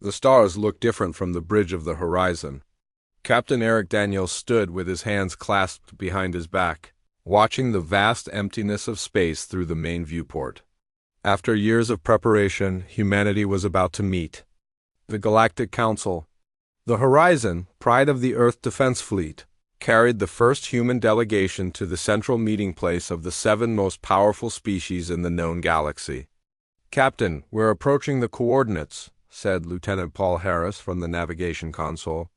The stars looked different from the bridge of the horizon. Captain Eric Daniels stood with his hands clasped behind his back, watching the vast emptiness of space through the main viewport. After years of preparation, humanity was about to meet. The Galactic Council, the Horizon, pride of the Earth Defense Fleet, carried the first human delegation to the central meeting place of the 7 most powerful species in the known galaxy. "Captain, we're approaching the coordinates," said Lieutenant Paul Harris from the navigation console.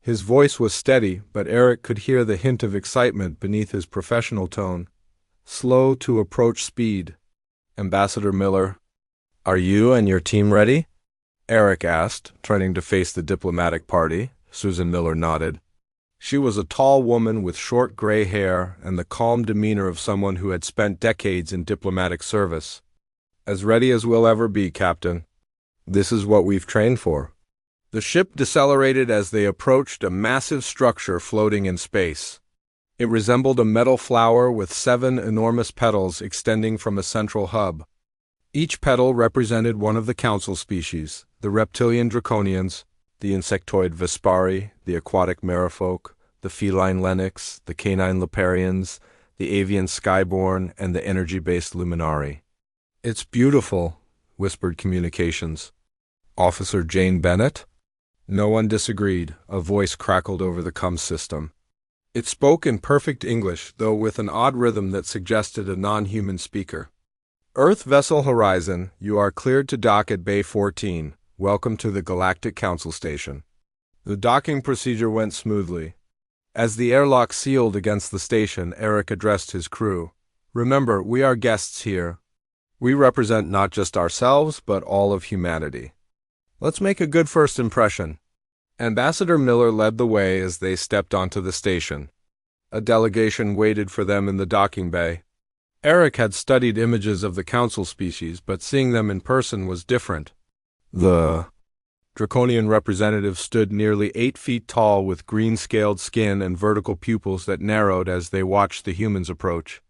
His voice was steady, but Eric could hear the hint of excitement beneath his professional tone. "Slow to approach speed." "Ambassador Miller, are you and your team ready?" Eric asked, turning to face the diplomatic party. Susan Miller nodded. She was a tall woman with short gray hair and the calm demeanor of someone who had spent decades in diplomatic service. "As ready as we'll ever be, Captain. This is what we've trained for." The ship decelerated as they approached a massive structure floating in space. It resembled a metal flower with 7 enormous petals extending from a central hub. Each petal represented one of the council species: the reptilian draconians, the insectoid Vespari, the aquatic merfolk, the feline Lennox, the canine Leparians, the avian Skyborn, and the energy-based Luminari. "It's beautiful," whispered communications. "Officer Jane Bennett?" No one disagreed. A voice crackled over the comm system. It spoke in perfect English, though with an odd rhythm that suggested a non-human speaker. "Earth Vessel Horizon, you are cleared to dock at Bay 14. Welcome to the Galactic Council Station." The docking procedure went smoothly. As the airlock sealed against the station, Eric addressed his crew. "Remember, we are guests here. We represent not just ourselves, but all of humanity. Let's make a good first impression." Ambassador Miller led the way as they stepped onto the station. A delegation waited for them in the docking bay. Eric had studied images of the council species, but seeing them in person was different. The Draconian representative stood nearly 8 feet tall with green-scaled skin and vertical pupils that narrowed as they watched the humans approach.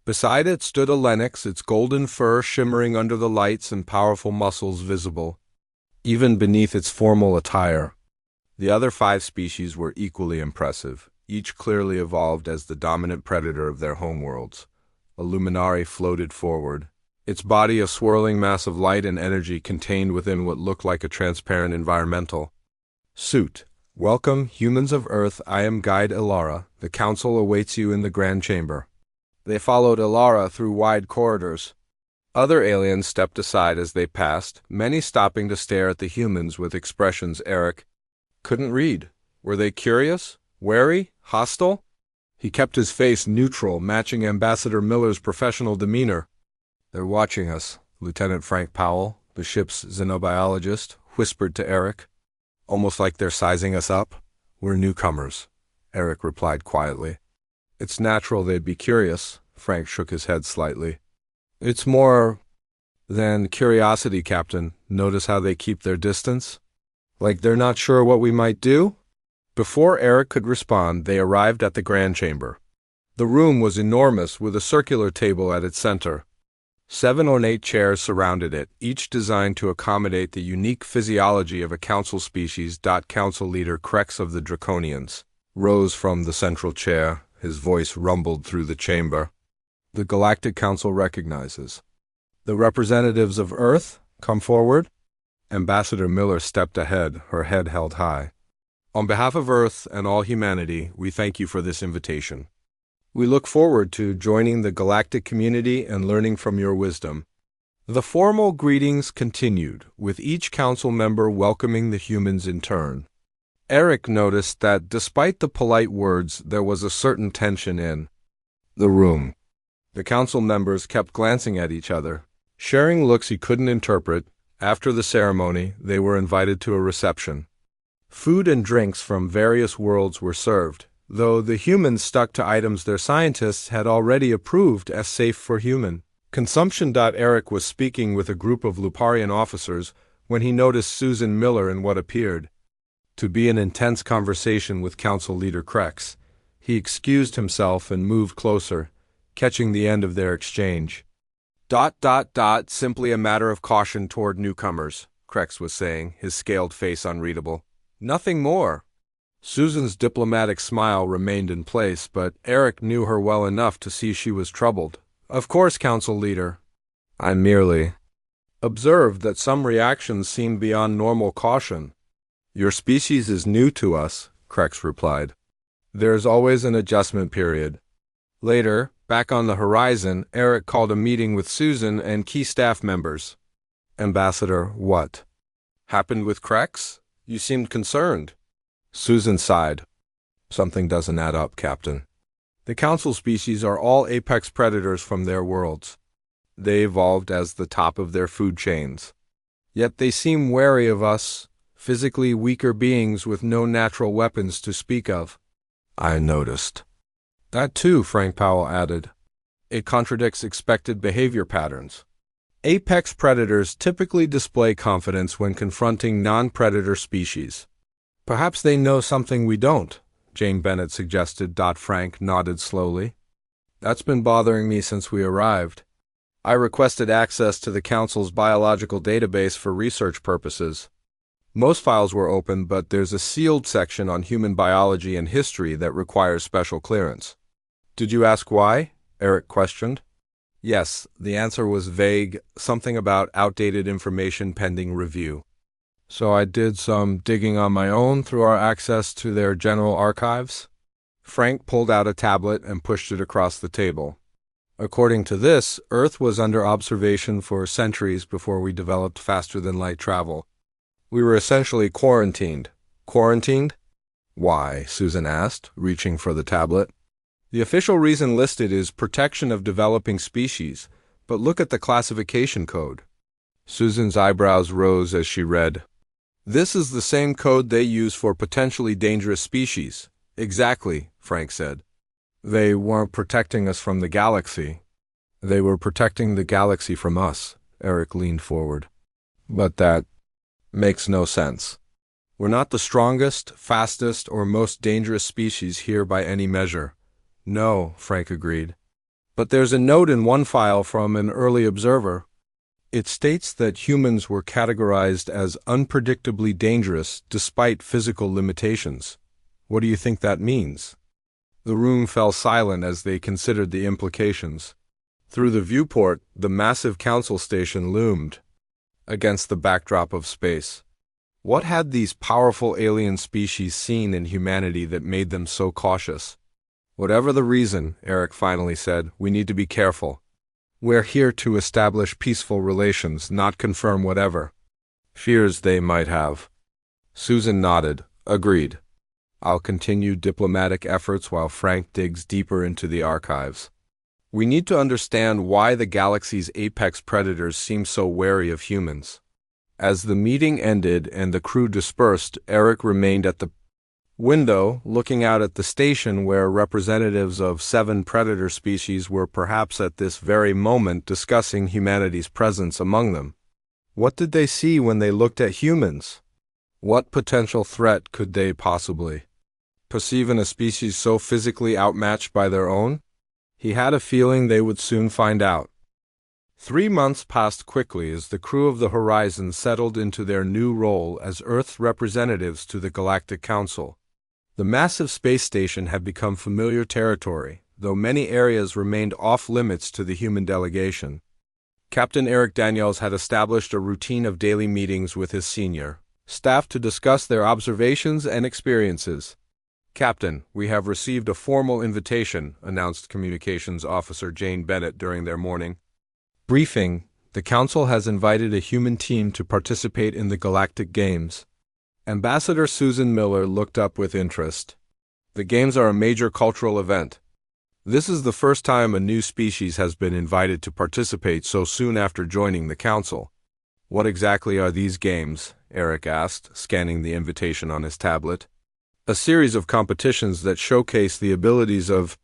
Beside it stood a Lennox, its golden fur shimmering under the lights and powerful muscles visible, even beneath its formal attire. The other 5 species were equally impressive, each clearly evolved as the dominant predator of their homeworlds. A Luminari floated forward, its body a swirling mass of light and energy contained within what looked like a transparent environmental suit. "Welcome, humans of Earth. I am Guide Ilara. The Council awaits you in the Grand Chamber." They followed Ilara through wide corridors. Other aliens stepped aside as they passed, many stopping to stare at the humans with expressions Eric couldn't read. Were they curious, wary, hostile? He kept his face neutral, matching Ambassador Miller's professional demeanor. "They're watching us," Lieutenant Frank Powell, the ship's xenobiologist, whispered to Eric. "Almost like they're sizing us up." "We're newcomers," Eric replied quietly. "It's natural they'd be curious," Frank shook his head slightly. "It's more than curiosity, Captain. Notice how they keep their distance? Like they're not sure what we might do?" Before Eric could respond, they arrived at the Grand Chamber. The room was enormous, with a circular table at its center. 7 ornate chairs surrounded it, each designed to accommodate the unique physiology of a council species. Council leader Krex of the Draconians rose from the central chair. His voice rumbled through the chamber. "The Galactic Council recognizes. The representatives of Earth, come forward." Ambassador Miller stepped ahead, her head held high. "On behalf of Earth and all humanity, we thank you for this invitation. We look forward to joining the galactic community and learning from your wisdom." The formal greetings continued, with each council member welcoming the humans in turn. Eric noticed that despite the polite words, there was a certain tension in the room. The council members kept glancing at each other, sharing looks he couldn't interpret. After the ceremony, they were invited to a reception. Food and drinks from various worlds were served, though the humans stuck to items their scientists had already approved as safe for human consumption. Eric was speaking with a group of Luparian officers when he noticed Susan Miller in what appeared to be an intense conversation with Council Leader Krex. He excused himself and moved closer, catching the end of their exchange. Simply a matter of caution toward newcomers," Krex was saying, his scaled face unreadable. Nothing more. Susan's diplomatic smile remained in place, but Eric knew her well enough to see she was troubled. Of course, Council Leader. I merely observed that some reactions seemed beyond normal caution. Your species is new to us, Krex replied. There is always an adjustment period. Later, back on the horizon, Eric called a meeting with Susan and key staff members. Ambassador, what happened with Krex? You seemed concerned. Susan sighed. Something doesn't add up, Captain. The Council species are all apex predators from their worlds. They evolved as the top of their food chains. Yet they seem wary of us, physically weaker beings with no natural weapons to speak of. I noticed. That too, Frank Powell added. It contradicts expected behavior patterns. Apex predators typically display confidence when confronting non-predator species. Perhaps they know something we don't, Jane Bennett suggested. Frank nodded slowly. That's been bothering me since we arrived. I requested access to the Council's biological database for research purposes. Most files were open, but there's a sealed section on human biology and history that requires special clearance. Did you ask why? Eric questioned. Yes, the answer was vague, something about outdated information pending review. So I did some digging on my own through our access to their general archives. Frank pulled out a tablet and pushed it across the table. According to this, Earth was under observation for centuries before we developed faster-than-light travel. We were essentially quarantined. Quarantined? Why? Susan asked, reaching for the tablet. The official reason listed is protection of developing species, but look at the classification code. Susan's eyebrows rose as she read. This is the same code they use for potentially dangerous species. Exactly, Frank said. They weren't protecting us from the galaxy. They were protecting the galaxy from us, Eric leaned forward. But that makes no sense. We're not the strongest, fastest, or most dangerous species here by any measure. No, Frank agreed. But there's a note in one file from an early observer. It states that humans were categorized as unpredictably dangerous despite physical limitations. What do you think that means? The room fell silent as they considered the implications. Through the viewport, the massive Council station loomed against the backdrop of space. What had these powerful alien species seen in humanity that made them so cautious? Whatever the reason, Eric finally said, we need to be careful. We're here to establish peaceful relations, not confirm whatever fears they might have. Susan nodded. Agreed. I'll continue diplomatic efforts while Frank digs deeper into the archives. We need to understand why the galaxy's apex predators seem so wary of humans. As the meeting ended and the crew dispersed, Eric remained at the window, looking out at the station where representatives of 7 predator species were perhaps at this very moment discussing humanity's presence among them. What did they see when they looked at humans? What potential threat could they possibly perceive in a species so physically outmatched by their own? He had a feeling they would soon find out. 3 months passed quickly as the crew of the Horizon settled into their new role as Earth's representatives to the Galactic Council. The massive space station had become familiar territory, though many areas remained off-limits to the human delegation. Captain Eric Daniels had established a routine of daily meetings with his senior staff to discuss their observations and experiences. Captain, we have received a formal invitation, announced Communications Officer Jane Bennett during their morning briefing. The Council has invited a human team to participate in the Galactic Games. Ambassador Susan Miller looked up with interest. The Games are a major cultural event. This is the first time a new species has been invited to participate so soon after joining the Council. What exactly are these games? Eric asked, scanning the invitation on his tablet. A series of competitions that showcase the abilities of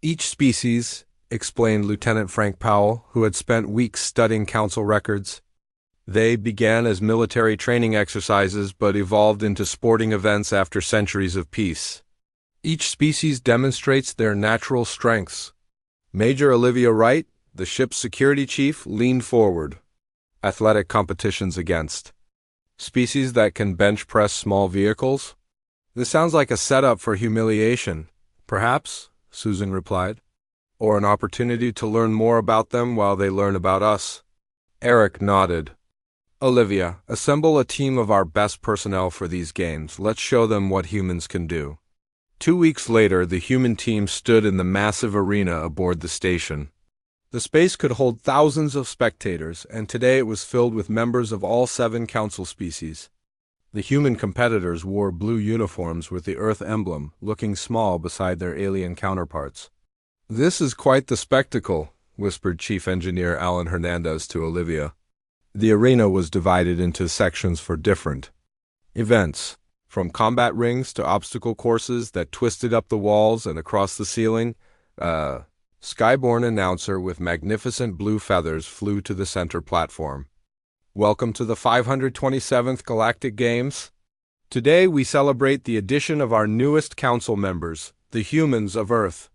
each species, explained Lieutenant Frank Powell, who had spent weeks studying Council records. They began as military training exercises but evolved into sporting events after centuries of peace. Each species demonstrates their natural strengths. Major Olivia Wright, the ship's security chief, leaned forward. Athletic competitions against Species that can bench press small vehicles? This sounds like a setup for humiliation. Perhaps, Susan replied. Or an opportunity to learn more about them while they learn about us. Eric nodded. Olivia, assemble a team of our best personnel for these games. Let's show them what humans can do. 2 weeks later, the human team stood in the massive arena aboard the station. The space could hold thousands of spectators, and today it was filled with members of all 7 council species. The human competitors wore blue uniforms with the Earth emblem, looking small beside their alien counterparts. This is quite the spectacle, whispered Chief Engineer Alan Hernandez to Olivia. The arena was divided into sections for different events, from combat rings to obstacle courses that twisted up the walls and across the ceiling. A skyborne announcer with magnificent blue feathers flew to the center platform. Welcome to the 527th Galactic Games. Today we celebrate the addition of our newest council members, the humans of Earth.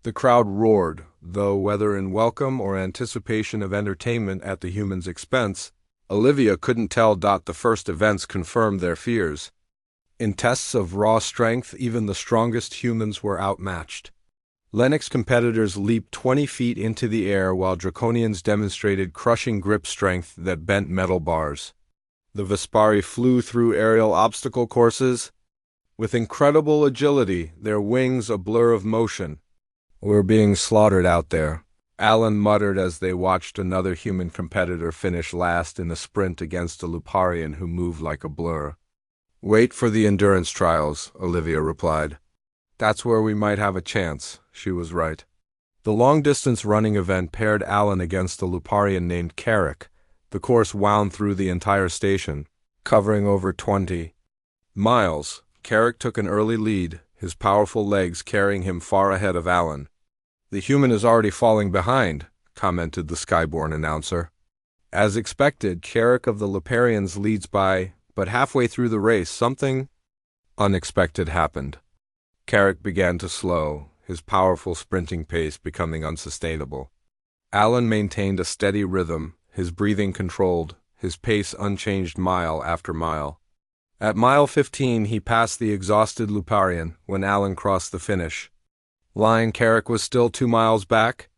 The crowd roared, though whether in welcome or anticipation of entertainment at the humans' expense, Olivia couldn't tell. The first events confirmed their fears. In tests of raw strength, even the strongest humans were outmatched. Lennox competitors leaped 20 feet into the air while Draconians demonstrated crushing grip strength that bent metal bars. The Vespari flew through aerial obstacle courses with incredible agility, their wings a blur of motion. We're being slaughtered out there, Alan muttered as they watched another human competitor finish last in a sprint against a Luparian who moved like a blur. Wait for the endurance trials, Olivia replied. That's where we might have a chance. She was right. The long-distance running event paired Alan against a Luparian named Carrick. The course wound through the entire station, covering over 20 miles. Carrick took an early lead, his powerful legs carrying him far ahead of Alan. The human is already falling behind, commented the skyborne announcer. As expected, Carrick of the Luparians leads by, but halfway through the race, something unexpected happened. Carrick began to slow, his powerful sprinting pace becoming unsustainable. Alan maintained a steady rhythm, his breathing controlled, his pace unchanged mile after mile. At mile 15 he passed the exhausted Luparian when Alan crossed the finish line. Carrick was still 2 miles back.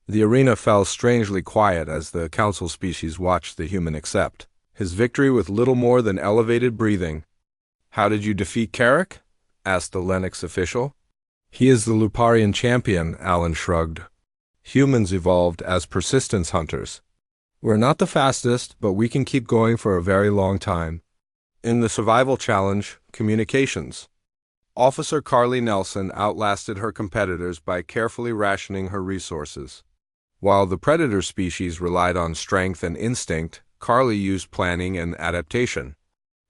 The arena fell strangely quiet as the council species watched the human accept his victory with little more than elevated breathing. How did you defeat Carrick? Asked the Lennox official. He is the Luparian champion, Alan shrugged. Humans evolved as persistence hunters. We're not the fastest, but we can keep going for a very long time. In the survival challenge, communications, Officer Carly Nelson outlasted her competitors by carefully rationing her resources. While the predator species relied on strength and instinct, Carly used planning and adaptation.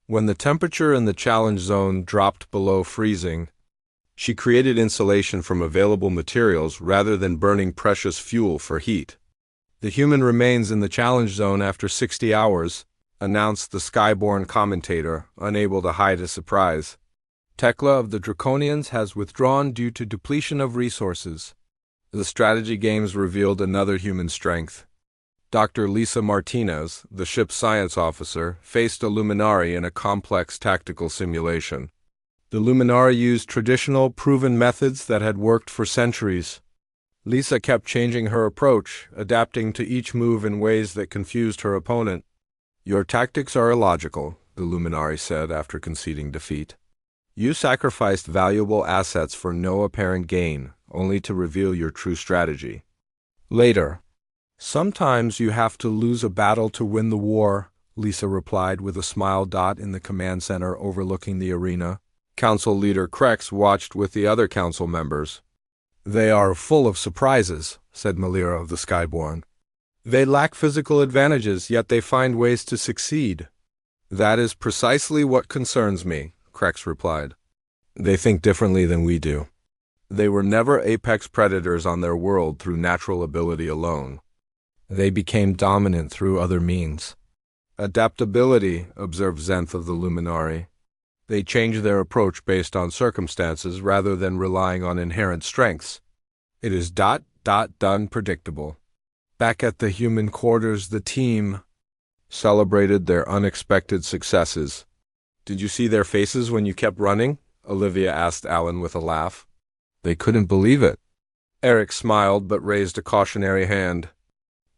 When the temperature in the challenge zone dropped below freezing, she created insulation from available materials rather than burning precious fuel for heat. The human remains in the challenge zone after 60 hours, announced the skyborne commentator, unable to hide his surprise. Tekla of the Draconians has withdrawn due to depletion of resources. The strategy games revealed another human strength. Dr. Lisa Martinez, the ship's science officer, faced a Luminari in a complex tactical simulation. The Luminari used traditional, proven methods that had worked for centuries. Lisa kept changing her approach, adapting to each move in ways that confused her opponent. Your tactics are illogical, the Luminari said after conceding defeat. You sacrificed valuable assets for no apparent gain, only to reveal your true strategy. Later, sometimes you have to lose a battle to win the war, Lisa replied with a smile. In the command center overlooking the arena, Council Leader Krex watched with the other council members. They are full of surprises, said Malira of the Skyborn. They lack physical advantages, yet they find ways to succeed. That is precisely what concerns me, Krex replied. They think differently than we do. They were never apex predators on their world through natural ability alone. They became dominant through other means. Adaptability, observed Zenth of the Luminari. They changed their approach based on circumstances rather than relying on inherent strengths. It is done predictable. Back at the human quarters, the team celebrated their unexpected successes. Did you see their faces when you kept running? Olivia asked Alan with a laugh. They couldn't believe it. Eric smiled but raised a cautionary hand.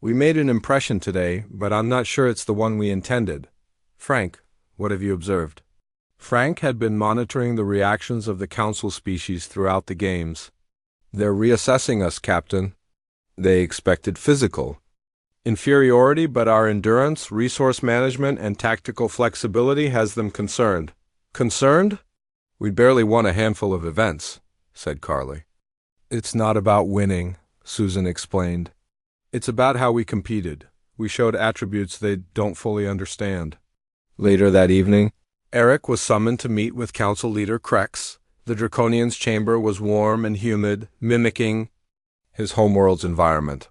We made an impression today, but I'm not sure it's the one we intended. Frank, what have you observed? Frank had been monitoring the reactions of the council species throughout the games. They're reassessing us, Captain. They expected physical inferiority, but our endurance, resource management, and tactical flexibility has them concerned. Concerned? We barely won a handful of events, said Carly. It's not about winning, Susan explained. It's about how we competed. We showed attributes they don't fully understand. Later that evening, Eric was summoned to meet with Council Leader Krex. The Draconian's chamber was warm and humid, mimicking his homeworld's environment.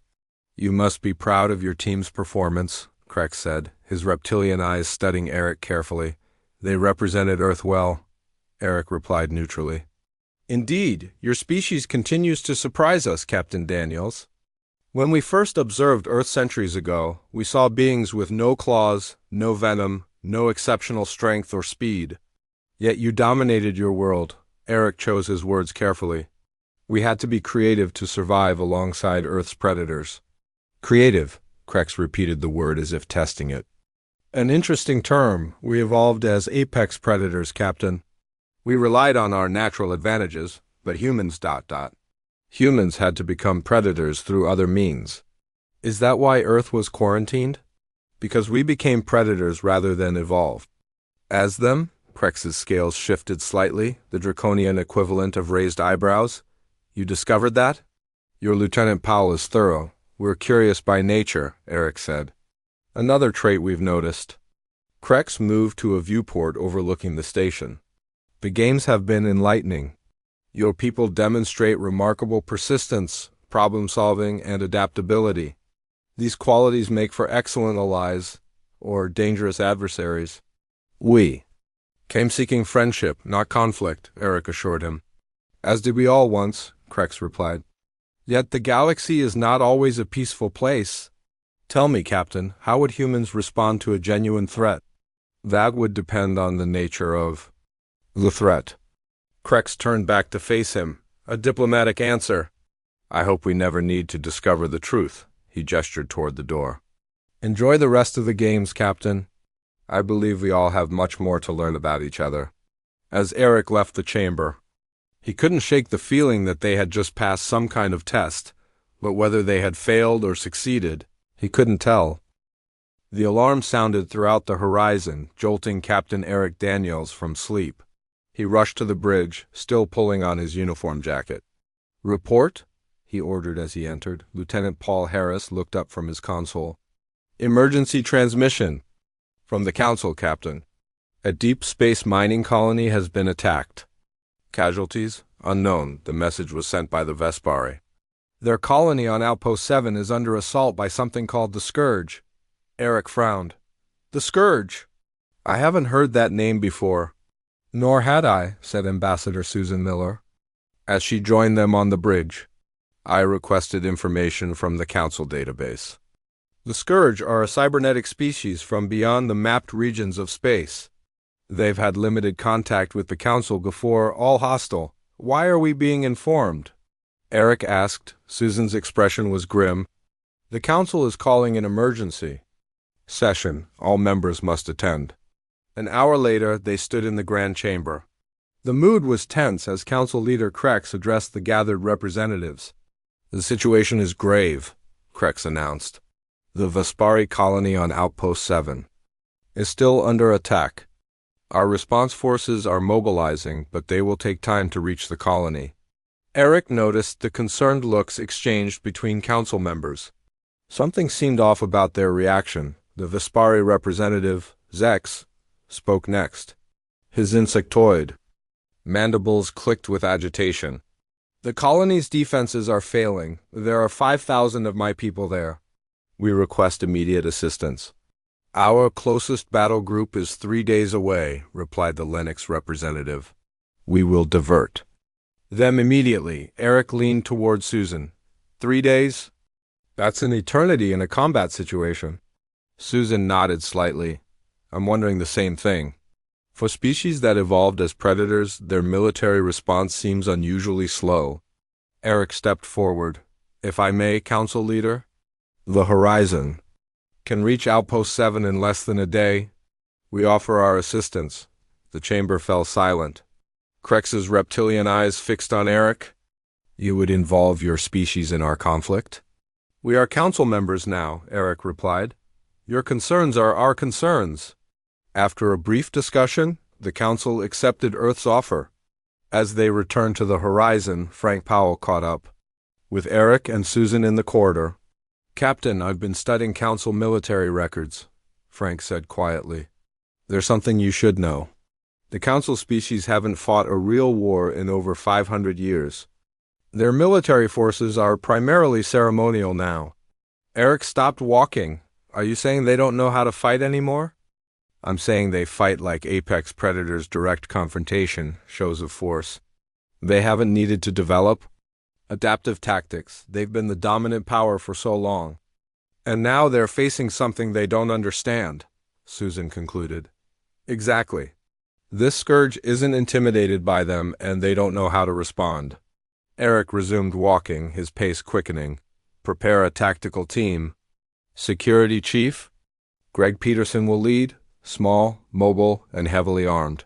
You must be proud of your team's performance, Krex said, his reptilian eyes studying Eric carefully. They represented Earth well, Eric replied neutrally. Indeed, your species continues to surprise us, Captain Daniels. When we first observed Earth centuries ago, we saw beings with no claws, no venom, no exceptional strength or speed. Yet you dominated your world. Eric chose his words carefully. We had to be creative to survive alongside Earth's predators. Creative, Krex repeated the word as if testing it. An interesting term. We evolved as apex predators, Captain. We relied on our natural advantages, but humans ... Humans had to become predators through other means. Is that why Earth was quarantined? Because we became predators rather than evolved. As them? Krex's scales shifted slightly, the draconian equivalent of raised eyebrows. You discovered that? Your Lieutenant Powell is thorough. We're curious by nature, Eric said. Another trait we've noticed. Krex moved to a viewport overlooking the station. The games have been enlightening. Your people demonstrate remarkable persistence, problem-solving, and adaptability. These qualities make for excellent allies, or dangerous adversaries. We came seeking friendship, not conflict, Eric assured him. As did we all once, Krex replied. Yet the galaxy is not always a peaceful place. Tell me, Captain, how would humans respond to a genuine threat? That would depend on the nature of the threat. Krex turned back to face him. A diplomatic answer. I hope we never need to discover the truth. He gestured toward the door. Enjoy the rest of the games, Captain. I believe we all have much more to learn about each other. As Eric left the chamber, he couldn't shake the feeling that they had just passed some kind of test, but whether they had failed or succeeded, he couldn't tell. The alarm sounded throughout the horizon, jolting Captain Eric Daniels from sleep. He rushed to the bridge, still pulling on his uniform jacket. Report? He ordered as he entered. Lieutenant Paul Harris looked up from his console. Emergency transmission. From the Council, Captain. A deep space mining colony has been attacked. Casualties? Unknown. The message was sent by the Vespari. Their colony on Outpost 7 is under assault by something called the Scourge. Eric frowned. The Scourge? I haven't heard that name before. Nor had I, said Ambassador Susan Miller, as she joined them on the bridge. I requested information from the Council database. The Scourge are a cybernetic species from beyond the mapped regions of space. They've had limited contact with the Council before, all hostile. Why are we being informed? Eric asked. Susan's expression was grim. The Council is calling an emergency session. All members must attend. An hour later, they stood in the Grand Chamber. The mood was tense as Council Leader Krex addressed the gathered representatives. The situation is grave, Krex announced. The Vespari colony on Outpost 7 is still under attack. Our response forces are mobilizing, but they will take time to reach the colony. Eric noticed the concerned looks exchanged between council members. Something seemed off about their reaction. The Vespari representative, Zex, spoke next. His insectoid mandibles clicked with agitation. The colony's defenses are failing. There are 5,000 of my people there. We request immediate assistance. Our closest battle group is 3 days away, replied the Lennox representative. We will divert them immediately. Eric leaned toward Susan. 3 days? That's an eternity in a combat situation. Susan nodded slightly. I'm wondering the same thing. For species that evolved as predators, their military response seems unusually slow. Eric stepped forward. If I may, Council Leader? The Horizon can reach Outpost 7 in less than a day. We offer our assistance. The chamber fell silent. Krex's reptilian eyes fixed on Eric. You would involve your species in our conflict? We are council members now, Eric replied. Your concerns are our concerns. After a brief discussion, the council accepted Earth's offer. As they returned to the horizon, Frank Powell caught up with Eric and Susan in the corridor. Captain, I've been studying council military records, Frank said quietly. There's something you should know. The council species haven't fought a real war in over 500 years. Their military forces are primarily ceremonial now. Eric stopped walking. Are you saying they don't know how to fight anymore? I'm saying they fight like apex predators, direct confrontation, shows of force. They haven't needed to develop adaptive tactics. They've been the dominant power for so long. And now they're facing something they don't understand, Susan concluded. Exactly. This scourge isn't intimidated by them, and they don't know how to respond. Eric resumed walking, his pace quickening. Prepare a tactical team. Security Chief? Greg Peterson will lead, small, mobile, and heavily armed.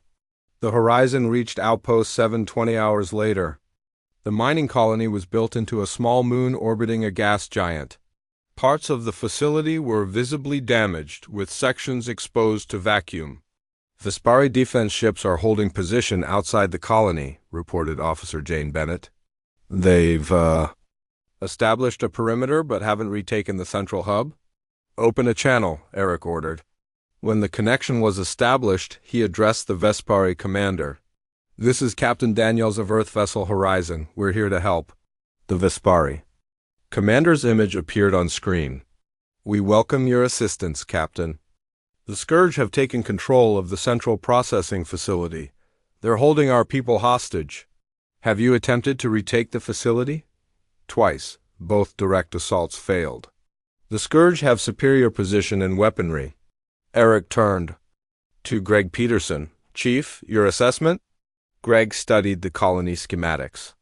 The Horizon reached Outpost 7 20 hours later. The mining colony was built into a small moon orbiting a gas giant. Parts of the facility were visibly damaged, with sections exposed to vacuum. Vespari defense ships are holding position outside the colony, reported Officer Jane Bennett. They've, established a perimeter but haven't retaken the central hub? Open a channel, Eric ordered. When the connection was established, he addressed the Vespari commander. This is Captain Daniels of Earth Vessel Horizon. We're here to help. The Vespari. Commander's image appeared on screen. We welcome your assistance, Captain. The Scourge have taken control of the central processing facility. They're holding our people hostage. Have you attempted to retake the facility? Twice. Both direct assaults failed. The Scourge have superior position and weaponry. Eric turned to Greg Peterson. Chief, your assessment? Greg studied the colony schematics.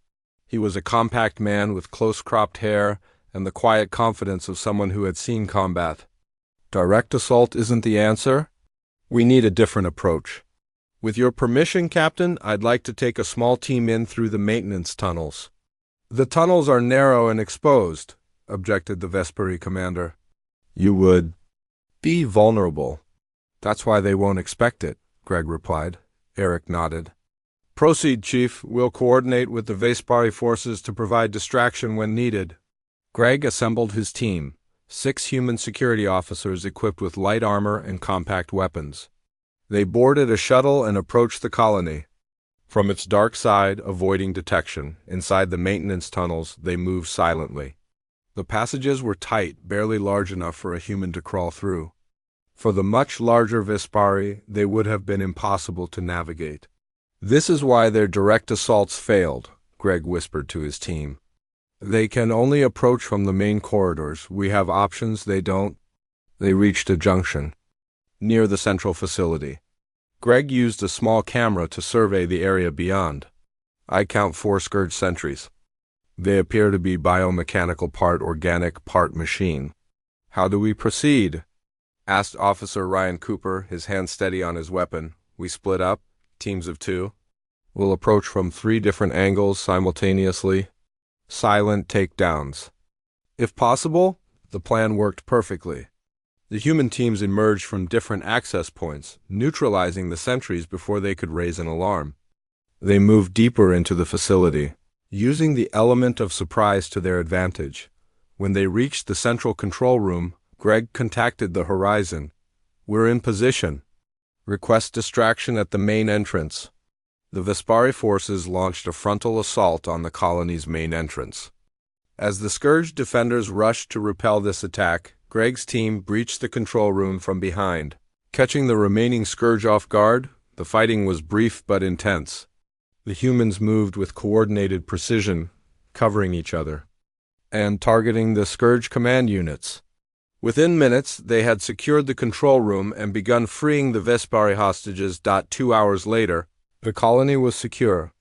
He was a compact man with close-cropped hair and the quiet confidence of someone who had seen combat. Direct assault isn't the answer. We need a different approach. With your permission, Captain, I'd like to take a small team in through the maintenance tunnels. The tunnels are narrow and exposed, objected the Vespari commander. You would be vulnerable. That's why they won't expect it, Greg replied. Eric nodded. Proceed, Chief. We'll coordinate with the Vespari forces to provide distraction when needed. Greg assembled his team, 6 human security officers equipped with light armor and compact weapons. They boarded a shuttle and approached the colony. From its dark side, avoiding detection, inside the maintenance tunnels, they moved silently. The passages were tight, barely large enough for a human to crawl through. For the much larger Vespari, they would have been impossible to navigate. This is why their direct assaults failed, Greg whispered to his team. They can only approach from the main corridors. We have options, they don't. They reached a junction near the central facility. Greg used a small camera to survey the area beyond. I count 4 Scourge sentries. They appear to be biomechanical, part organic, part machine. How do we proceed? Asked Officer Ryan Cooper, his hand steady on his weapon. We split up, teams of 2. We'll approach from 3 different angles simultaneously. Silent takedowns. If possible, the plan worked perfectly. The human teams emerged from different access points, neutralizing the sentries before they could raise an alarm. They moved deeper into the facility, using the element of surprise to their advantage. When they reached the central control room, Greg contacted the Horizon. We're in position. Request distraction at the main entrance. The Vespari forces launched a frontal assault on the colony's main entrance. As the Scourge defenders rushed to repel this attack, Greg's team breached the control room from behind. Catching the remaining Scourge off guard, the fighting was brief but intense. The humans moved with coordinated precision, covering each other and targeting the Scourge command units. Within minutes, they had secured the control room and begun freeing the Vespari hostages. 2 hours later, the colony was secure.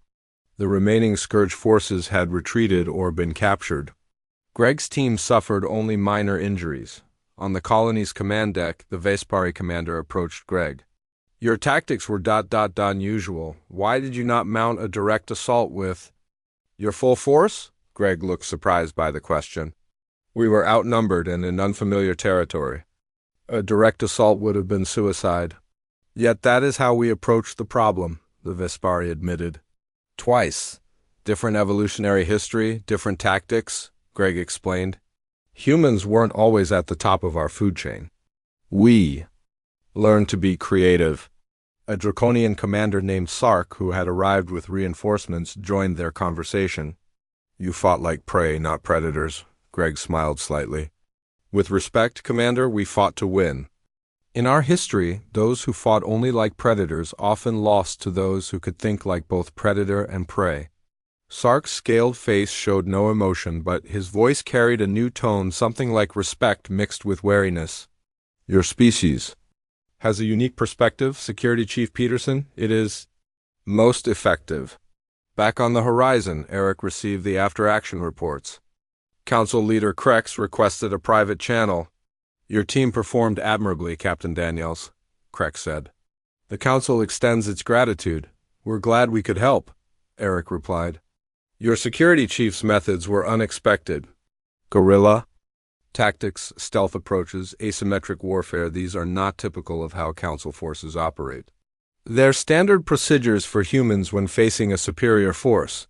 The remaining Scourge forces had retreated or been captured. Greg's team suffered only minor injuries. On the colony's command deck, the Vespari commander approached Greg. Your tactics were unusual. Why did you not mount a direct assault with your full force? Greg looked surprised by the question. We were outnumbered and in unfamiliar territory. A direct assault would have been suicide. Yet that is how we approached the problem, the Vespari admitted. Twice. Different evolutionary history, different tactics, Greg explained. Humans weren't always at the top of our food chain. We learned to be creative. A draconian commander named Sark, who had arrived with reinforcements, joined their conversation. You fought like prey, not predators. Greg smiled slightly. With respect, Commander, we fought to win. In our history, those who fought only like predators often lost to those who could think like both predator and prey. Sark's scaled face showed no emotion, but his voice carried a new tone, something like respect mixed with wariness. Your species has a unique perspective, Security Chief Peterson. It is most effective. Back on the horizon, Eric received the after-action reports. Council Leader Krex requested a private channel. Your team performed admirably, Captain Daniels, Krex said. The Council extends its gratitude. We're glad we could help, Eric replied. Your Security Chief's methods were unexpected. Guerrilla tactics, stealth approaches, asymmetric warfare, these are not typical of how Council forces operate. They're standard procedures for humans when facing a superior force.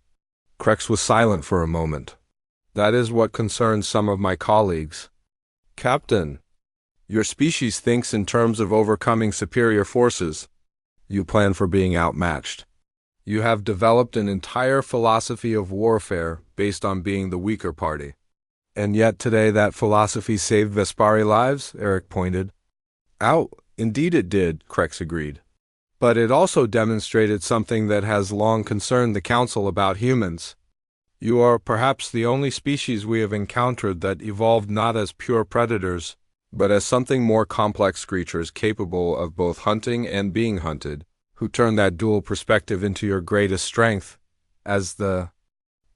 Krex was silent for a moment. That is what concerns some of my colleagues. Captain, your species thinks in terms of overcoming superior forces. You plan for being outmatched. You have developed an entire philosophy of warfare based on being the weaker party. And yet today that philosophy saved Vespari lives, Eric pointed. Indeed it did, Krex agreed. But it also demonstrated something that has long concerned the Council about humans. You are perhaps the only species we have encountered that evolved not as pure predators, but as something more complex creatures capable of both hunting and being hunted, who turn that dual perspective into your greatest strength. As the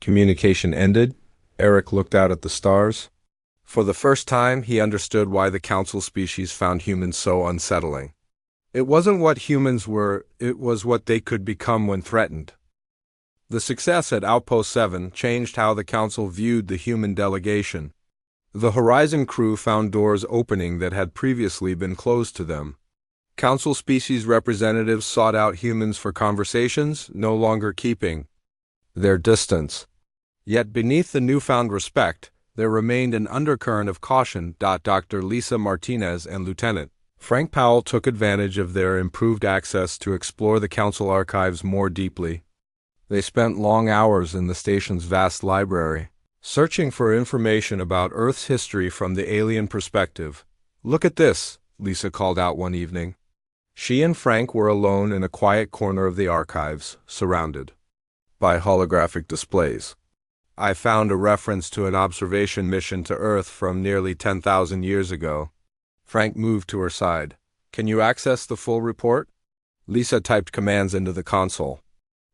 communication ended, Eric looked out at the stars. For the first time, he understood why the Council species found humans so unsettling. It wasn't what humans were, it was what they could become when threatened. The success at Outpost 7 changed how the Council viewed the human delegation. The Horizon crew found doors opening that had previously been closed to them. Council species representatives sought out humans for conversations, no longer keeping their distance. Yet beneath the newfound respect, there remained an undercurrent of caution. Dr. Lisa Martinez and Lieutenant Frank Powell took advantage of their improved access to explore the Council archives more deeply. They spent long hours in the station's vast library, searching for information about Earth's history from the alien perspective. Look at this, Lisa called out one evening. She and Frank were alone in a quiet corner of the archives, surrounded by holographic displays. I found a reference to an observation mission to Earth from nearly 10,000 years ago. Frank moved to her side. Can you access the full report? Lisa typed commands into the console.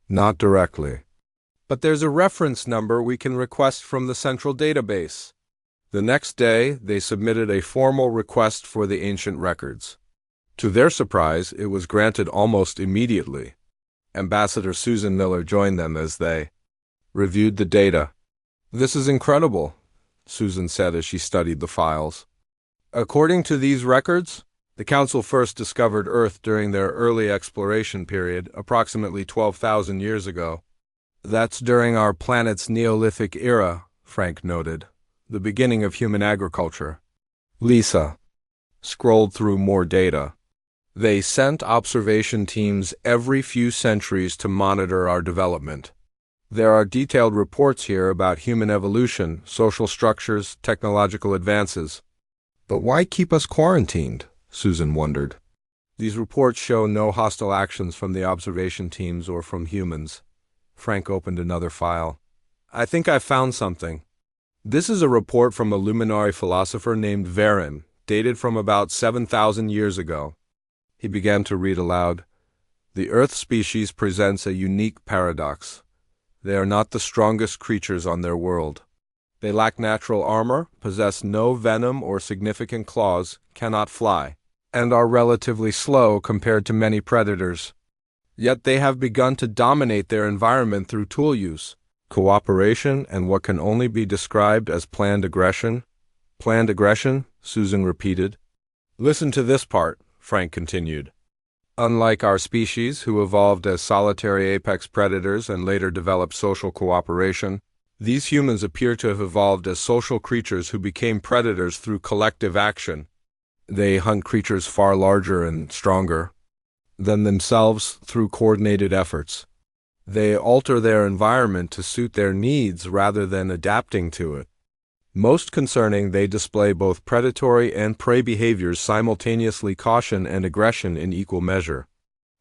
Not directly. But there's a reference number we can request from the central database. The next day, they submitted a formal request for the ancient records. To their surprise, it was granted almost immediately. Ambassador Susan Miller joined them as they reviewed the data. This is incredible, Susan said as she studied the files. According to these records, the Council first discovered Earth during their early exploration period, approximately 12,000 years ago. That's during our planet's Neolithic era, Frank noted, the beginning of human agriculture. Lisa scrolled through more data. They sent observation teams every few centuries to monitor our development. There are detailed reports here about human evolution, social structures, technological advances. But why keep us quarantined? Susan wondered. These reports show no hostile actions from the observation teams or from humans. Frank opened another file. I think I found something. This is a report from a luminary philosopher named Varen. dated from about 7,000 years ago. He began to read aloud. The Earth species presents a unique paradox. They are not the strongest creatures on their world. They lack natural armor, possess no venom or significant claws, cannot fly, and are relatively slow compared to many predators. Yet they have begun to dominate their environment through tool use, cooperation, and what can only be described as planned aggression. Planned aggression, Susan repeated. Listen to this part, Frank continued. Unlike our species, who evolved as solitary apex predators and later developed social cooperation, these humans appear to have evolved as social creatures who became predators through collective action. They hunt creatures far larger and stronger than themselves through coordinated efforts. They alter their environment to suit their needs rather than adapting to it. Most concerning, they display both predatory and prey behaviors simultaneously, caution and aggression in equal measure.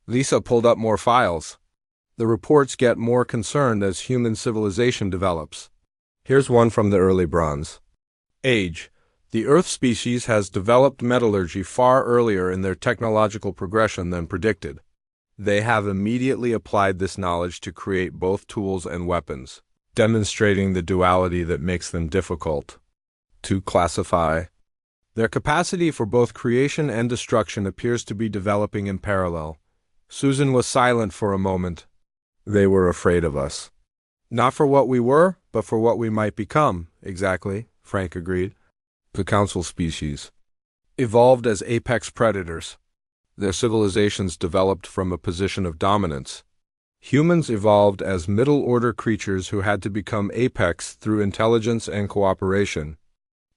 Lisa pulled up more files. The reports get more concerned as human civilization develops. Here's one from the early Bronze Age. The Earth species has developed metallurgy far earlier in their technological progression than predicted. They have immediately applied this knowledge to create both tools and weapons, demonstrating the duality that makes them difficult to classify. Their capacity for both creation and destruction appears to be developing in parallel. Susan was silent for a moment. They were afraid of us. Not for what we were, but for what we might become. Exactly, Frank agreed. The council species evolved as apex predators. Their civilizations developed from a position of dominance. Humans evolved as middle-order creatures who had to become apex through intelligence and cooperation.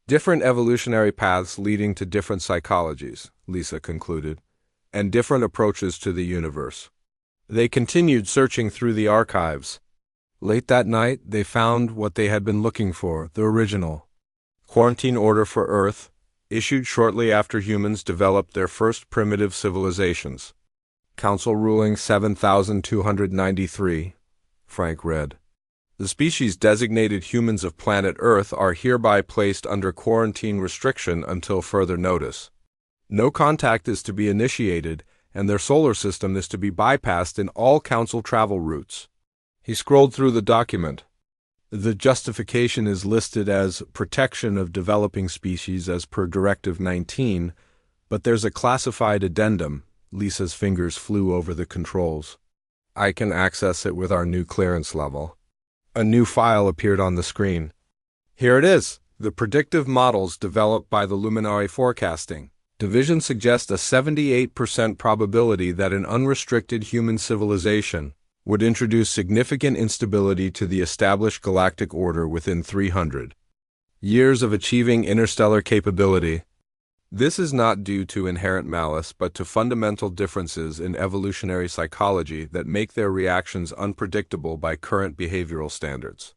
Different evolutionary paths leading to different psychologies, Lisa concluded, and different approaches to the universe. They continued searching through the archives. Late that night, they found what they had been looking for, the original quarantine order for Earth, issued shortly after humans developed their first primitive civilizations. Council Ruling 7293, Frank read. The species designated humans of planet Earth are hereby placed under quarantine restriction until further notice. No contact is to be initiated, and their solar system is to be bypassed in all Council travel routes. He scrolled through the document. The justification is listed as protection of developing species as per Directive 19, but there's a classified addendum. Lisa's fingers flew over the controls. I can access it with our new clearance level. A new file appeared on the screen. Here it is, the predictive models developed by the Luminary Forecasting Division suggest a 78% probability that an unrestricted human civilization would introduce significant instability to the established galactic order within 300 years of achieving interstellar capability. This is not due to inherent malice, but to fundamental differences in evolutionary psychology that make their reactions unpredictable by current behavioral standards.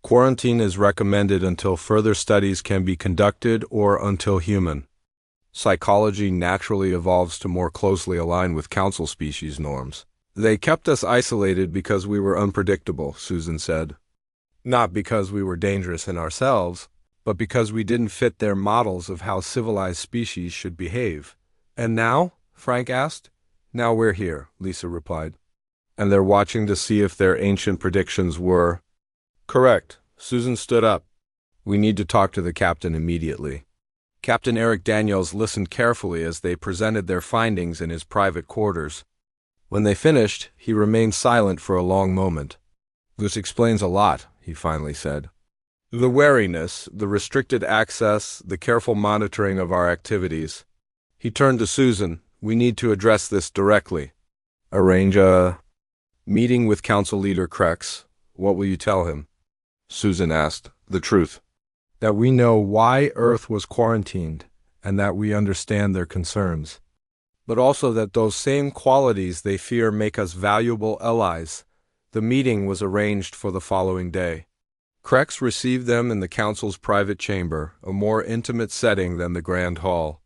Quarantine is recommended until further studies can be conducted or until human psychology naturally evolves to more closely align with council species norms. They kept us isolated because we were unpredictable, Susan said. Not because we were dangerous in ourselves, but because we didn't fit their models of how civilized species should behave. And now? Frank asked. Now we're here, Lisa replied. And they're watching to see if their ancient predictions were correct. Susan stood up. We need to talk to the captain immediately. Captain Eric Daniels listened carefully as they presented their findings in his private quarters. When they finished, he remained silent for a long moment. This explains a lot, he finally said. The wariness, the restricted access, the careful monitoring of our activities. He turned to Susan. We need to address this directly. Arrange a meeting with Council Leader Krex. What will you tell him? Susan asked. The truth. That we know why Earth was quarantined, and that we understand their concerns. But also that those same qualities they fear make us valuable allies. The meeting was arranged for the following day. Krex received them in the Council's private chamber, a more intimate setting than the Grand Hall.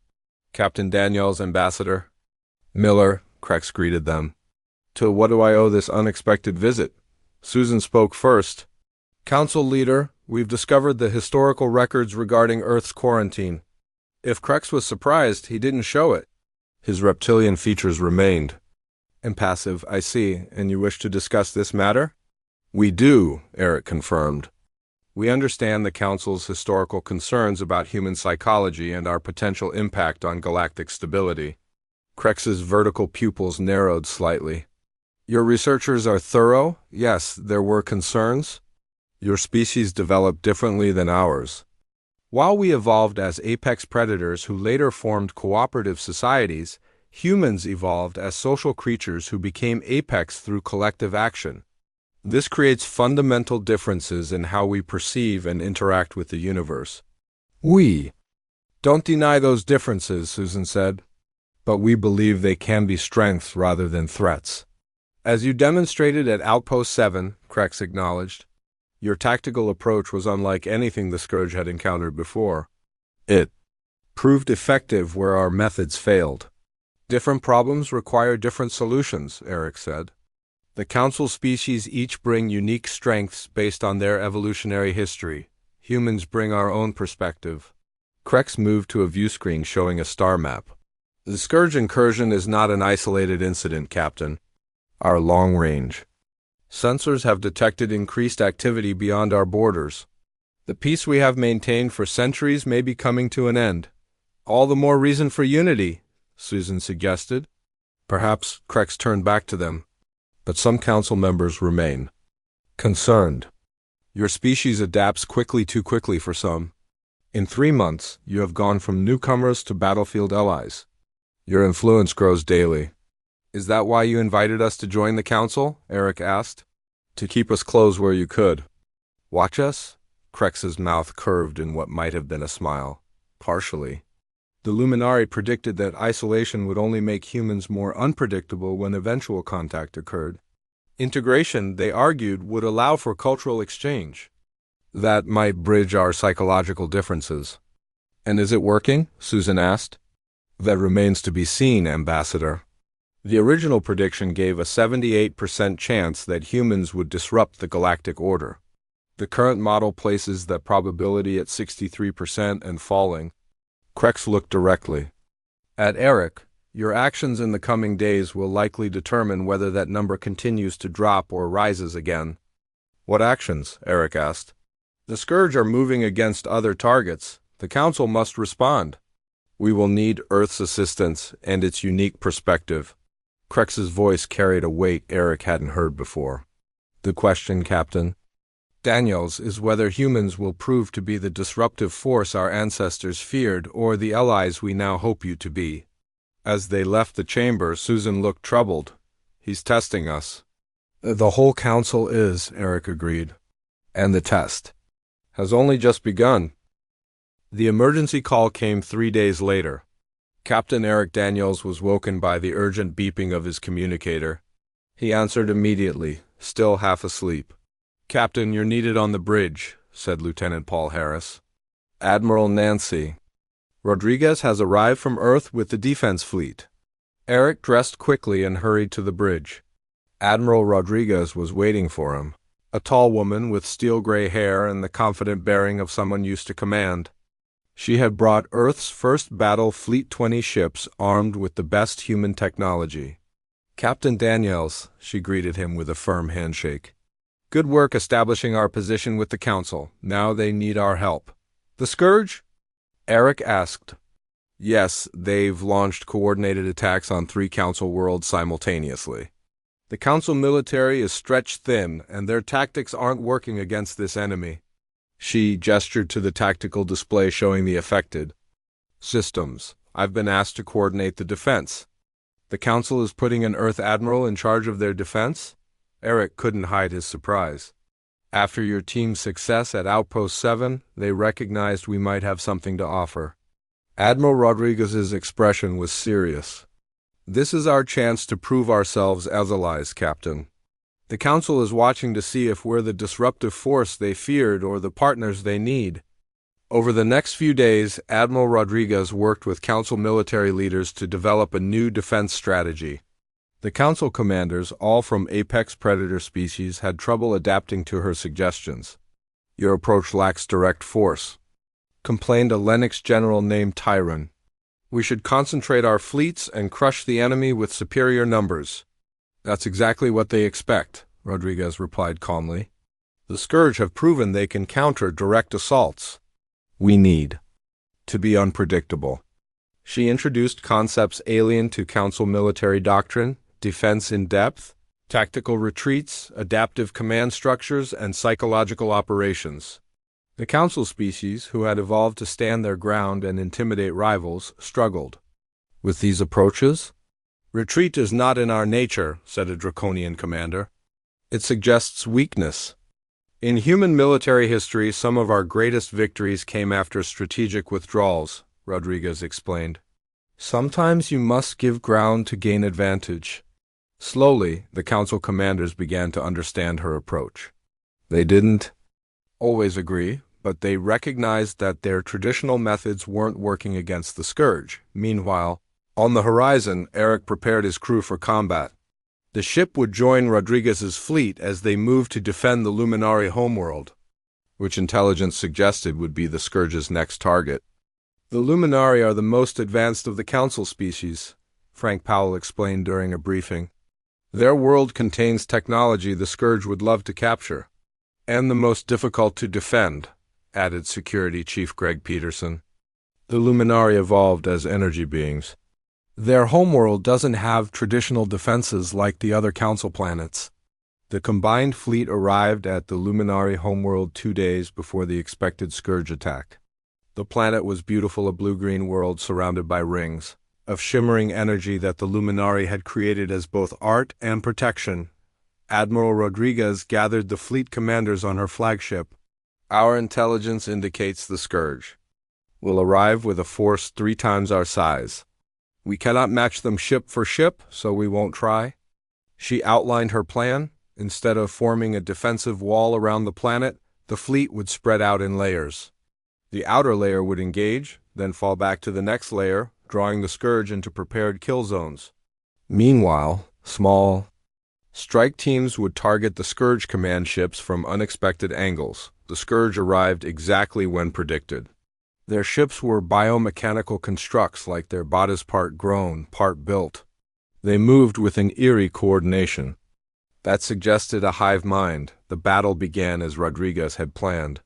Captain Daniels, Ambassador. Miller, Krex greeted them. To what do I owe this unexpected visit? Susan spoke first. Council Leader, we've discovered the historical records regarding Earth's quarantine. If Krex was surprised, he didn't show it. His reptilian features remained. Impassive, I see, and you wish to discuss this matter? We do, Eric confirmed. We understand the Council's historical concerns about human psychology and our potential impact on galactic stability. Krex's vertical pupils narrowed slightly. Your researchers are thorough? Yes, there were concerns. Your species developed differently than ours. While we evolved as apex predators who later formed cooperative societies, humans evolved as social creatures who became apex through collective action. This creates fundamental differences in how we perceive and interact with the universe. We don't deny those differences, Susan said, but we believe they can be strengths rather than threats. As you demonstrated at Outpost 7, Krex acknowledged, your tactical approach was unlike anything the Scourge had encountered before. It proved effective where our methods failed. Different problems require different solutions, Eric said. The Council species each bring unique strengths based on their evolutionary history. Humans bring our own perspective. Krex moved to a view screen showing a star map. The Scourge incursion is not an isolated incident, Captain. Our long-range sensors have detected increased activity beyond our borders. The peace we have maintained for centuries may be coming to an end. All the more reason for unity, Susan suggested. Perhaps Krex turned back to them, but some Council members remain concerned. Your species adapts too quickly for some. In 3 months, you have gone from newcomers to battlefield allies. Your influence grows daily. Is that why you invited us to join the Council? Eric asked. To keep us close where you could. Watch us? Krex's mouth curved in what might have been a smile. Partially. The Luminari predicted that isolation would only make humans more unpredictable when eventual contact occurred. Integration, they argued, would allow for cultural exchange. That might bridge our psychological differences. And is it working? Susan asked. That remains to be seen, Ambassador. The original prediction gave a 78% chance that humans would disrupt the galactic order. The current model places that probability at 63% and falling. Krex looked directly at Eric. Your actions in the coming days will likely determine whether that number continues to drop or rises again. What actions? Eric asked. The Scourge are moving against other targets. The Council must respond. We will need Earth's assistance and its unique perspective. Krex's voice carried a weight Eric hadn't heard before. The question, Captain Daniels, is whether humans will prove to be the disruptive force our ancestors feared or the allies we now hope you to be. As they left the chamber, Susan looked troubled. He's testing us. The whole Council is, Eric agreed. And the test has only just begun. The emergency call came 3 days later. Captain Eric Daniels was woken by the urgent beeping of his communicator. He answered immediately, still half asleep. Captain, you're needed on the bridge, said Lieutenant Paul Harris. Admiral Nancy Rodriguez has arrived from Earth with the defense fleet. Eric dressed quickly and hurried to the bridge. Admiral Rodriguez was waiting for him, a tall woman with steel-gray hair and the confident bearing of someone used to command. She had brought Earth's first battle Fleet 20 ships armed with the best human technology. Captain Daniels, she greeted him with a firm handshake. Good work establishing our position with the Council. Now they need our help. The Scourge? Eric asked. Yes, they've launched coordinated attacks on 3 Council worlds simultaneously. The Council military is stretched thin, and their tactics aren't working against this enemy. She gestured to the tactical display showing the affected systems. I've been asked to coordinate the defense. The Council is putting an Earth Admiral in charge of their defense? Eric couldn't hide his surprise. After your team's success at Outpost 7, they recognized we might have something to offer. Admiral Rodriguez's expression was serious. This is our chance to prove ourselves as allies, Captain. The Council is watching to see if we're the disruptive force they feared or the partners they need. Over the next few days, Admiral Rodriguez worked with Council military leaders to develop a new defense strategy. The Council commanders, all from apex predator species, had trouble adapting to her suggestions. Your approach lacks direct force. complained a Lennox general named Tyron. "We should concentrate our fleets and crush the enemy with superior numbers." "That's exactly what they expect," Rodriguez replied calmly. "The Scourge have proven they can counter direct assaults. We need to be unpredictable." She introduced concepts alien to Council military doctrine: defense in depth, tactical retreats, adaptive command structures, and psychological operations. The Council species, who had evolved to stand their ground and intimidate rivals, struggled with these approaches. "Retreat is not in our nature," said a draconian commander. "It suggests weakness. In human military history, some of our greatest victories came after strategic withdrawals," Rodriguez explained. "Sometimes you must give ground to gain advantage." Slowly, the Council commanders began to understand her approach. They didn't always agree, but they recognized that their traditional methods weren't working against the Scourge. Meanwhile, on the horizon, Eric prepared his crew for combat. The ship would join Rodriguez's fleet as they moved to defend the Luminari homeworld, which intelligence suggested would be the Scourge's next target. "The Luminari are the most advanced of the Council species," Frank Powell explained during a briefing. "Their world contains technology the Scourge would love to capture. And the most difficult to defend," added Security Chief Greg Peterson. "The Luminari evolved as energy beings. Their homeworld doesn't have traditional defenses like the other Council planets." The combined fleet arrived at the Luminari homeworld 2 days before the expected Scourge attack. The planet was beautiful, a blue-green world surrounded by rings of shimmering energy that the Luminari had created as both art and protection. Admiral Rodriguez gathered the fleet commanders on her flagship. "Our intelligence indicates the Scourge will arrive with a force 3 times our size. We cannot match them ship for ship, so we won't try." She outlined her plan. Instead of forming a defensive wall around the planet, the fleet would spread out in layers. The outer layer would engage, then fall back to the next layer, drawing the Scourge into prepared kill zones. Meanwhile, small strike teams would target the Scourge command ships from unexpected angles. The Scourge arrived exactly when predicted. Their ships were biomechanical constructs, like their bodies part grown, part built. They moved with an eerie coordination that suggested a hive mind. The battle began as Rodriguez had planned.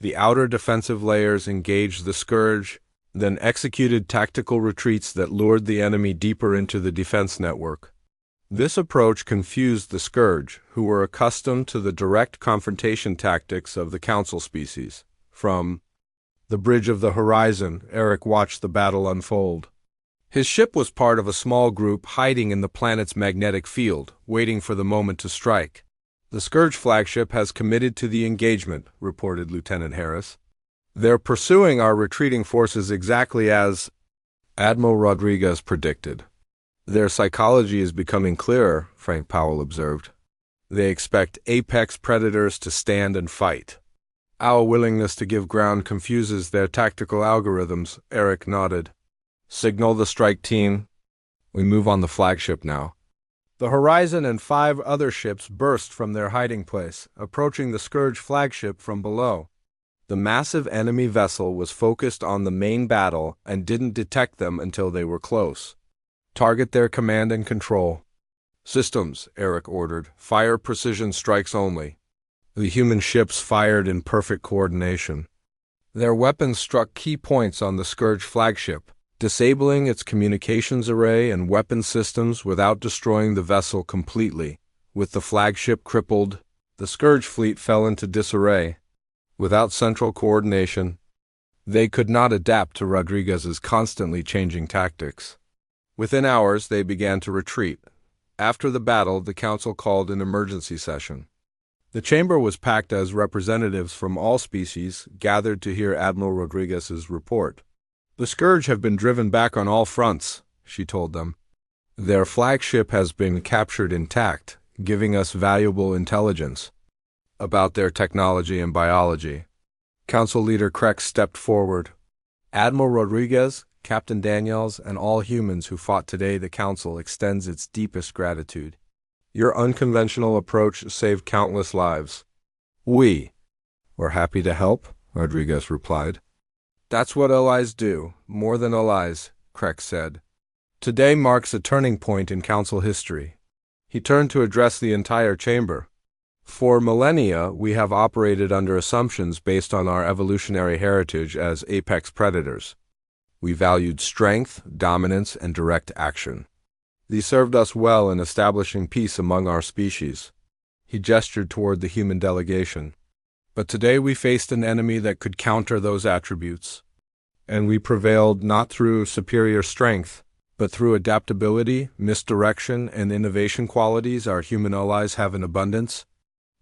The outer defensive layers engaged the Scourge, then executed tactical retreats that lured the enemy deeper into the defense network. This approach confused the Scourge, who were accustomed to the direct confrontation tactics of the Council species. From the bridge of the horizon, Eric watched the battle unfold. His ship was part of a small group hiding in the planet's magnetic field, waiting for the moment to strike. "The Scourge flagship has committed to the engagement," reported Lieutenant Harris. "They're pursuing our retreating forces exactly as Admiral Rodriguez predicted." "Their psychology is becoming clearer," Frank Powell observed. "They expect apex predators to stand and fight. Our willingness to give ground confuses their tactical algorithms," Eric nodded. "Signal the strike team. We move on the flagship now." The Horizon and 5 other ships burst from their hiding place, approaching the Scourge flagship from below. The massive enemy vessel was focused on the main battle and didn't detect them until they were close. "Target their command and control systems," Eric ordered. "Fire precision strikes only." The human ships fired in perfect coordination. Their weapons struck key points on the Scourge flagship, disabling its communications array and weapon systems without destroying the vessel completely. With the flagship crippled, the Scourge fleet fell into disarray. Without central coordination, they could not adapt to Rodriguez's constantly changing tactics. Within hours, they began to retreat. After the battle, the Council called an emergency session. The chamber was packed as representatives from all species gathered to hear Admiral Rodriguez's report. "The Scourge have been driven back on all fronts," she told them. "Their flagship has been captured intact, giving us valuable intelligence about their technology and biology." Council Leader Krex stepped forward. "Admiral Rodriguez, Captain Daniels, and all humans who fought today, the Council extends its deepest gratitude. Your unconventional approach saved countless lives. We were happy to help," Rodriguez replied. That's what allies do, more than allies, Krex said. Today marks a turning point in Council history. He turned to address the entire chamber. For millennia, we have operated under assumptions based on our evolutionary heritage as apex predators. We valued strength, dominance, and direct action. These served us well in establishing peace among our species. He gestured toward the human delegation. But today we faced an enemy that could counter those attributes. And we prevailed not through superior strength, but through adaptability, misdirection, and innovation qualities our human allies have in abundance.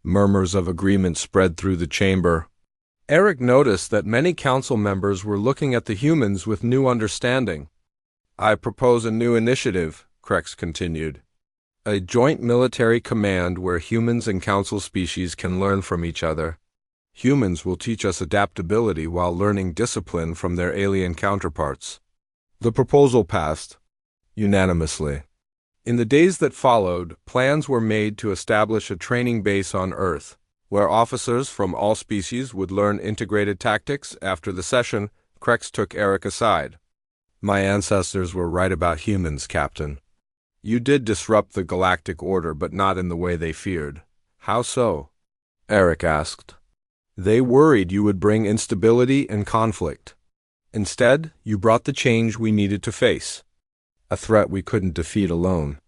Murmurs of agreement spread through the chamber. Eric noticed that many council members were looking at the humans with new understanding. I propose a new initiative, Krex continued. A joint military command where humans and council species can learn from each other. Humans will teach us adaptability while learning discipline from their alien counterparts. The proposal passed unanimously. In the days that followed, plans were made to establish a training base on Earth, where officers from all species would learn integrated tactics. After the session, Krex took Eric aside. My ancestors were right about humans, Captain. You did disrupt the galactic order, but not in the way they feared. How so? Eric asked. They worried you would bring instability and conflict. Instead, you brought the change we needed to face. A threat we couldn't defeat alone.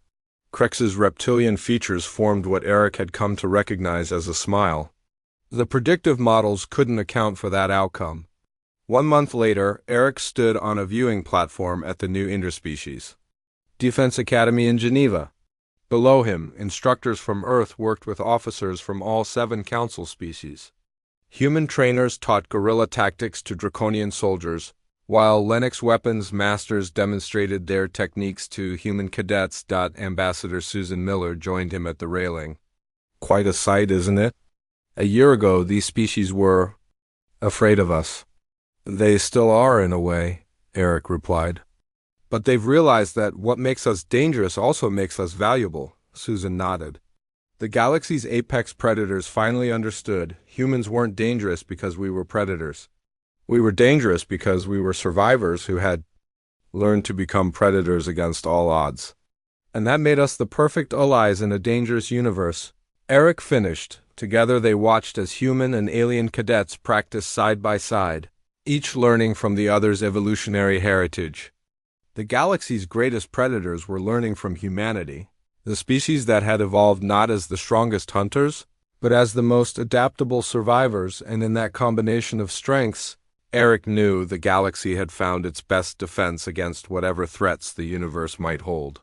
Krex's reptilian features formed what Eric had come to recognize as a smile. The predictive models couldn't account for that outcome. 1 month later, Eric stood on a viewing platform at the new interspecies Defense Academy in Geneva. Below him, instructors from Earth worked with officers from all 7 council species. Human trainers taught guerrilla tactics to draconian soldiers, while Lennox weapons masters demonstrated their techniques to human cadets. Ambassador Susan Miller joined him at the railing. Quite a sight, isn't it? A year ago, these species were afraid of us. They still are, in a way, Eric replied. But they've realized that what makes us dangerous also makes us valuable, Susan nodded. The galaxy's apex predators finally understood humans weren't dangerous because we were predators. We were dangerous because we were survivors who had learned to become predators against all odds. And that made us the perfect allies in a dangerous universe. Eric finished. Together they watched as human and alien cadets practiced side by side, each learning from the other's evolutionary heritage. The galaxy's greatest predators were learning from humanity, the species that had evolved not as the strongest hunters, but as the most adaptable survivors, and in that combination of strengths, Eric knew the galaxy had found its best defense against whatever threats the universe might hold.